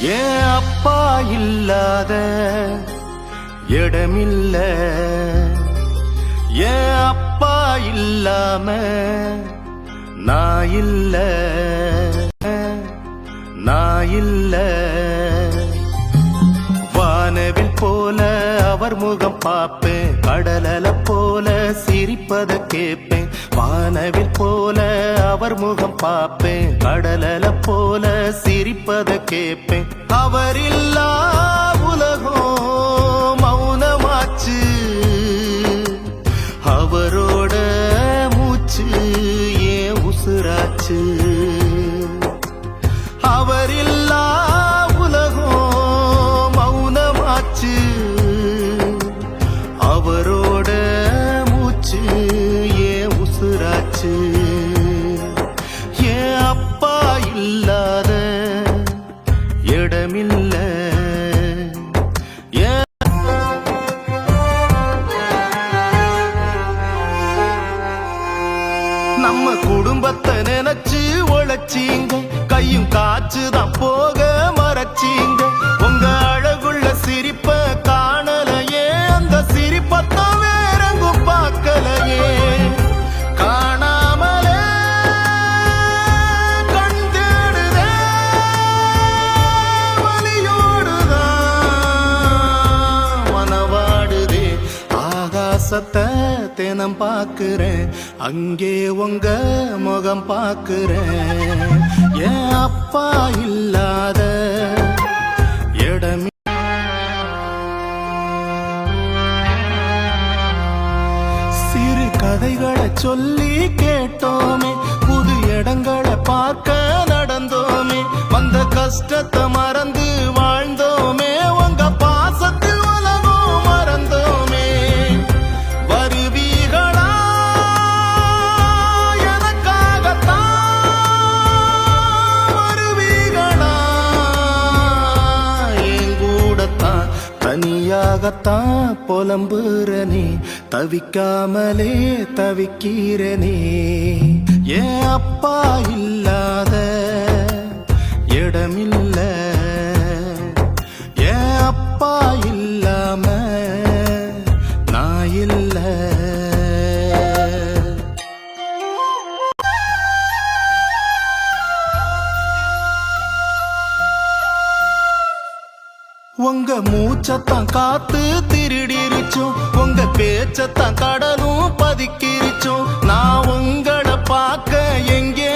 ஏன் அப்பா இல்லாத இடமில்ல, ஏன் அப்பா இல்லாம நான் இல்ல, நான் இல்ல. வானவில் போல அவர் முகம் பார்ப்பேன், கடலல போல சிரிப்பத கேட்பேன். வானவில் போல அவர் முகம் பார்ப்பேன், கடலல போல சிரிப்பத கேட்பேன். அவர் இல்லா உலகம் மௌனமாச்சு, அவரோட மூச்சு ஏன் உசுராச்சு. அவர் இல்லா உலகம் மௌனமாச்சு, அவரோட மூச்சு ஏன் உசுராச்சு. ஏன் அப்பா இல்லாத இடமில்ல. நம்ம குடும்பத்தை நினைச்சு உழைச்சீங்க, கையும் காச்சுதான் போக மறைச்சீங்க. உங்க அழகுள்ள சிரிப்ப காணலையே, அந்த சிரிப்பத்தான் வேறெங்கும் பார்க்கலையே. காணாமலே கண் தேடுதே, வலியோடுதான் மனவாடுதே. ஆகாசத்தை தினம் பார்க்கிறேன், அங்கே உங்க முகம் பார்க்கிறேன். ஏன் அப்பா இல்லாத இடம். சிறு கதைகளை சொல்லி கேட்டோமே, புது இடங்களை பார்க்க நடந்தோமே. வந்த கஷ்டத்தை மறந்து வாழ்ந்தோமே, உங்க பாசத்தில் உலகம் மறந்தோமே. வருவீர்களா எனக்காகத்தான், வருவீர்களா என் கூடத்தான். தனியாகத்தான் புலம்புறனே, தவிக்காமலே தவிக்கிறனே. ஏன் அப்பா இல்லாத இடமில்ல, ஏன் அப்பா இல்லாம நான் இல்ல. உங்க மூச்சத்தான் காத்து திருடிருச்சோம், உங்க பேச்சத்தான் கடலும் பதுக்கிருச்சோம். நான் உங்களை பார்க்க எங்கே